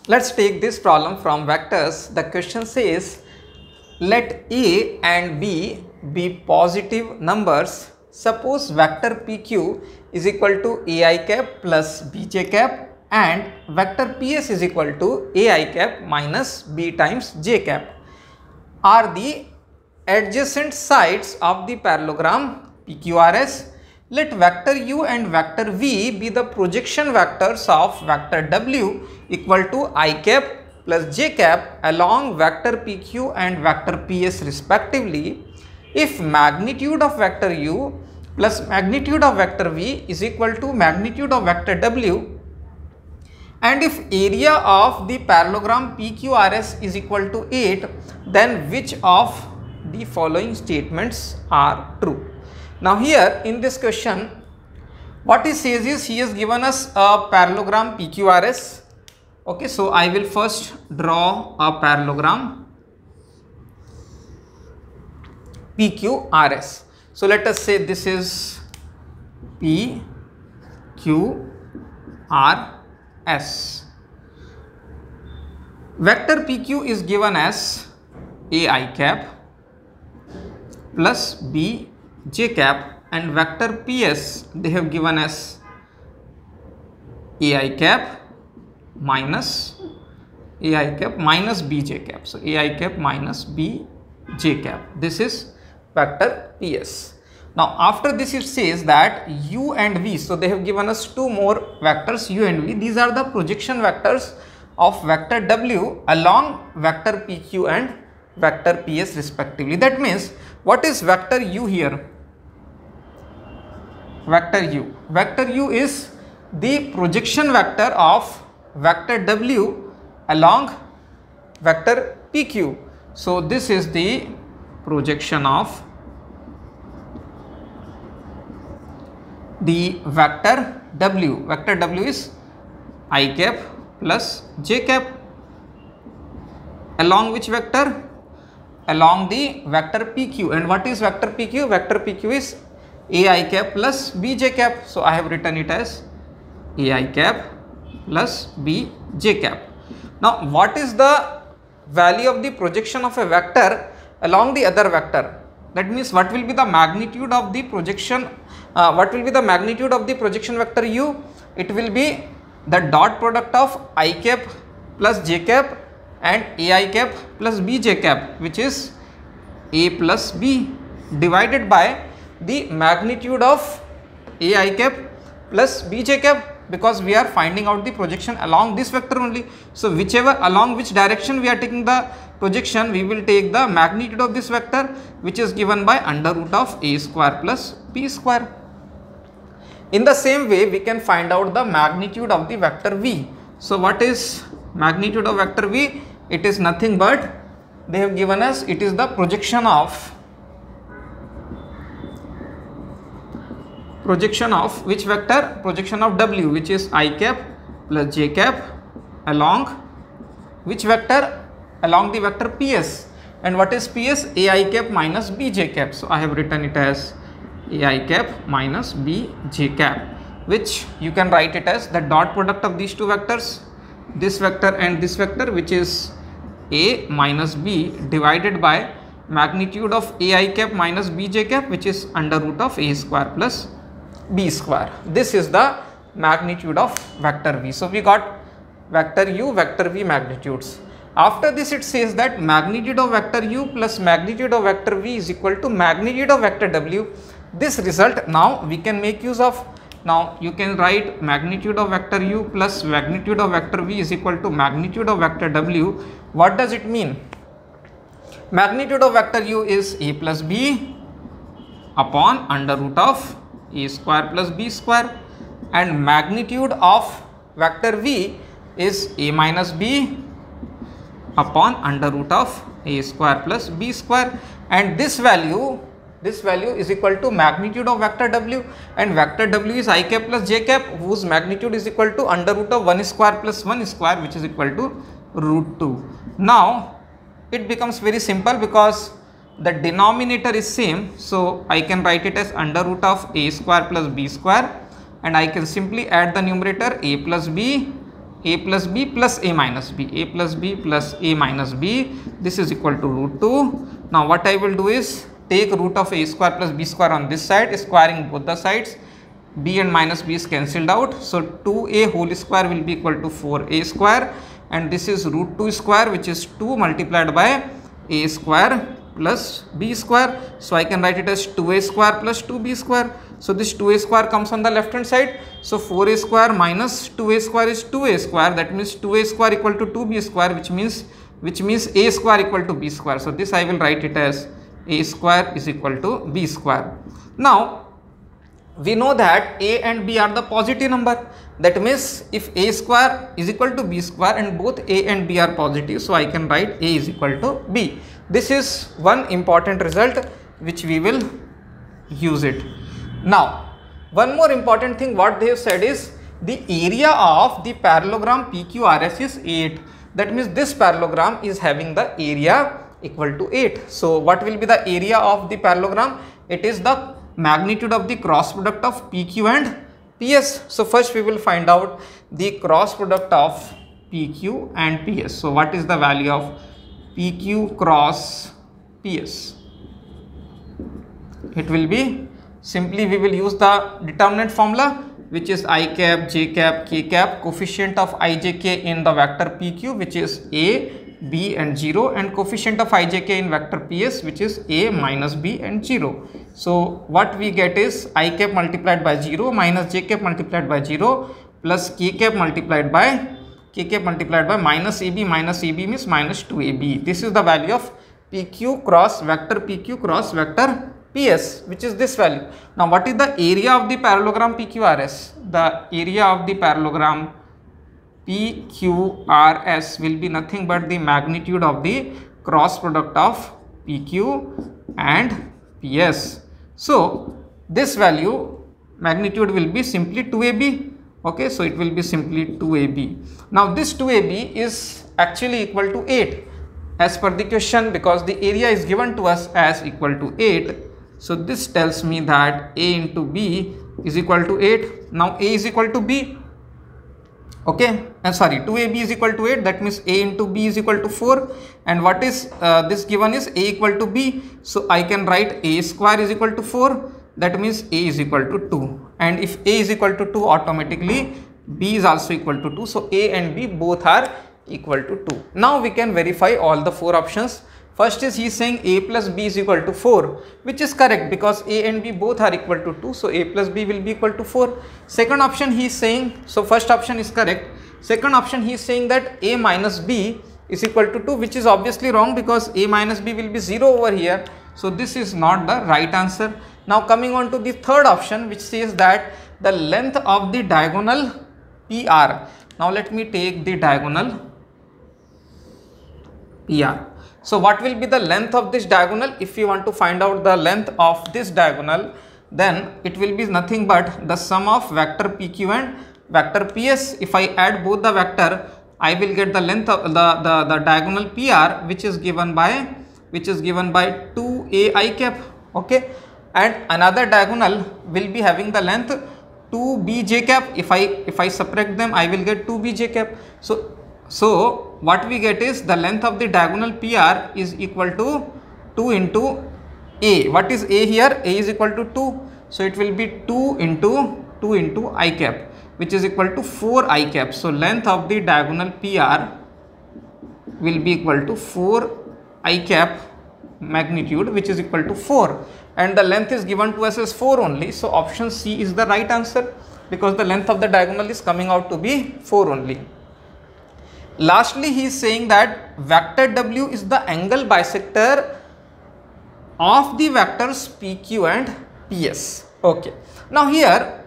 Let's take this problem from vectors. The question says, let A and B be positive numbers. Suppose vector PQ is equal to AI cap plus BJ cap and vector PS is equal to AI cap minus B times J cap are the adjacent sides of the parallelogram PQRS. Let vector U and vector V be the projection vectors of vector W equal to I cap plus J cap along vector PQ and vector PS respectively, if magnitude of vector U plus magnitude of vector V is equal to magnitude of vector W, and if area of the parallelogram PQRS is equal to 8, then which of the following statements are true? Now here in this question, what he says is he has given us a parallelogram PQRS. Okay, so I will first draw a parallelogram PQRS. So let us say this is PQRS. Vector PQ is given as AI cap plus B J cap, and vector PS they have given as AI cap minus BJ cap. So AI cap minus BJ cap. This is vector PS. Now after this it says that U and V. So they have given us two more vectors U and V. These are the projection vectors of vector W along vector PQ and vector PS respectively. That means what is vector U here? Vector U is the projection vector of vector W along vector PQ. So this is the projection of the vector W. Vector W is I cap plus J cap along which vector? Along the vector PQ. And what is vector PQ? Vector PQ is AI cap plus BJ cap. So I have written it as AI cap plus BJ cap. Now what is the value of the projection of a vector along the other vector? That means what will be the magnitude of the projection? What will be the magnitude of the projection vector U? It will be the dot product of I cap plus J cap and AI cap plus BJ cap, which is A plus B, divided by the magnitude of AI cap plus BJ cap, because we are finding out the projection along this vector only. So whichever along which direction we are taking the projection, we will take the magnitude of this vector, which is given by under root of A square plus B square. In the same way, we can find out the magnitude of the vector V. So what is magnitude of vector V? It is nothing but they have given us, it is the projection of which vector? Projection of W, which is I cap plus J cap along which vector? Along the vector PS. And what is PS? AI cap minus BJ cap. So I have written it as AI cap minus BJ cap, which you can write it as the dot product of these two vectors, this vector and this vector, which is A minus B, divided by magnitude of AI cap minus BJ cap, which is under root of A square plus B square. This is the magnitude of vector V. So we got vector U, vector V magnitudes. After this it says that magnitude of vector U plus magnitude of vector V is equal to magnitude of vector W. This result now we can make use of. Now you can write magnitude of vector U plus magnitude of vector V is equal to magnitude of vector W. What does it mean? Magnitude of vector U is A plus B upon under root of A square plus B square, and magnitude of vector V is A minus B upon under root of A square plus B square, and this value is equal to magnitude of vector W, and vector W is I cap plus J cap, whose magnitude is equal to under root of 1 square plus 1 square, which is equal to root 2. Now it becomes very simple because the denominator is same, so I can write it as under root of A square plus B square, and I can simply add the numerator A plus B a plus b plus a minus b, a plus b plus a minus b, this is equal to root 2. Now what I will do is take root of a square plus b square on this side, squaring both the sides, b and minus b is cancelled out. So 2a whole square will be equal to 4a square, and this is root 2 square, which is 2 multiplied by a square plus b square. So I can write it as 2a square plus 2b square. So this 2a square comes on the left hand side. So 4a square minus 2a square is 2a square. That means 2a square equal to 2b square, which means a square equal to b square. So this I will write it as a square is equal to b square. Now we know that a and b are the positive number. That means if a square is equal to b square and both a and b are positive, so I can write a is equal to b. This is one important result which we will use it. Now one more important thing what they have said is the area of the parallelogram PQRS is 8. That means this parallelogram is having the area equal to 8. So what will be the area of the parallelogram? It is the magnitude of the cross product of PQ and PS. So first we will find out the cross product of PQ and PS. So what is the value of PQ cross PS? It will be simply we will use the determinant formula, which is I cap, j cap, k cap, coefficient of I, j, k in the vector PQ, which is a, b and 0, and coefficient of I, j, k in vector PS, which is a minus b and 0. So what we get is I cap multiplied by 0 minus j cap multiplied by 0 plus k cap multiplied by minus ab means minus 2ab. This is the value of PQ cross vector PS, which is this value. Now what is the area of the parallelogram PQRS? The area of the parallelogram PQRS will be nothing but the magnitude of the cross product of PQ and PS. So this value magnitude will be simply 2ab. Okay, so it will be simply 2ab. Now this 2ab is actually equal to 8 as per the question, because the area is given to us as equal to 8. So this tells me that a into b is equal to 8. Now a is equal to b. Okay, and sorry, 2ab is equal to 8. That means a into b is equal to 4. And what is this given is a equal to b. So I can write a square is equal to 4. That means a is equal to 2. And if a is equal to 2, automatically b is also equal to 2. So a and b both are equal to 2. Now we can verify all the 4 options. First is he is saying a plus b is equal to 4, which is correct because a and b both are equal to 2. So a plus b will be equal to 4. Second option he is saying, so first option is correct. Second option he is saying that a minus b is equal to 2, which is obviously wrong because a minus b will be 0 over here. So this is not the right answer. Now coming on to the third option, which says that the length of the diagonal PR. Now let me take the diagonal PR. So what will be the length of this diagonal? If you want to find out the length of this diagonal, then it will be nothing but the sum of vector PQ and vector PS. If I add both the vector, I will get the length of the diagonal PR, which is given by 2a I cap. Okay, and another diagonal will be having the length 2b j cap. If I subtract them, I will get 2b j cap. So what we get is the length of the diagonal PR is equal to 2 into a. What is a here? A is equal to 2. So it will be 2 into I cap, which is equal to 4 I cap. So length of the diagonal PR will be equal to 4 I cap magnitude, which is equal to 4. And the length is given to us as 4 only. So option C is the right answer because the length of the diagonal is coming out to be 4 only. Lastly, he is saying that vector W is the angle bisector of the vectors PQ and PS. Okay. Now here,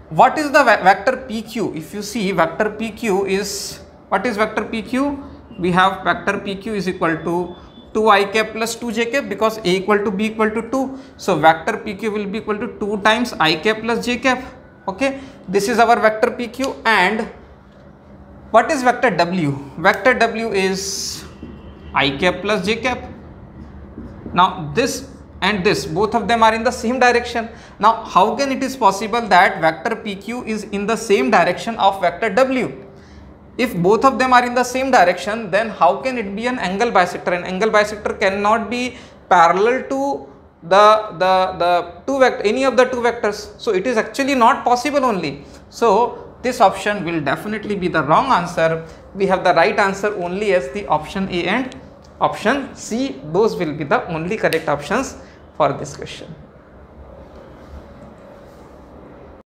what is the vector PQ? If you see, vector PQ is, what is vector PQ? We have vector PQ is equal to 2 I cap plus 2 j cap because a equal to b equal to 2. So vector PQ will be equal to 2 times I cap plus j cap. Okay. This is our vector PQ. And what is vector W? Vector W is I cap plus j cap. Now this and this, both of them are in the same direction. Now how can it is possible that vector PQ is in the same direction of vector W? If both of them are in the same direction, then how can it be an angle bisector? An angle bisector cannot be parallel to any of the two vectors. So it is actually not possible only. So this option will definitely be the wrong answer. We have the right answer only as the option A and option C. Those will be the only correct options for this question.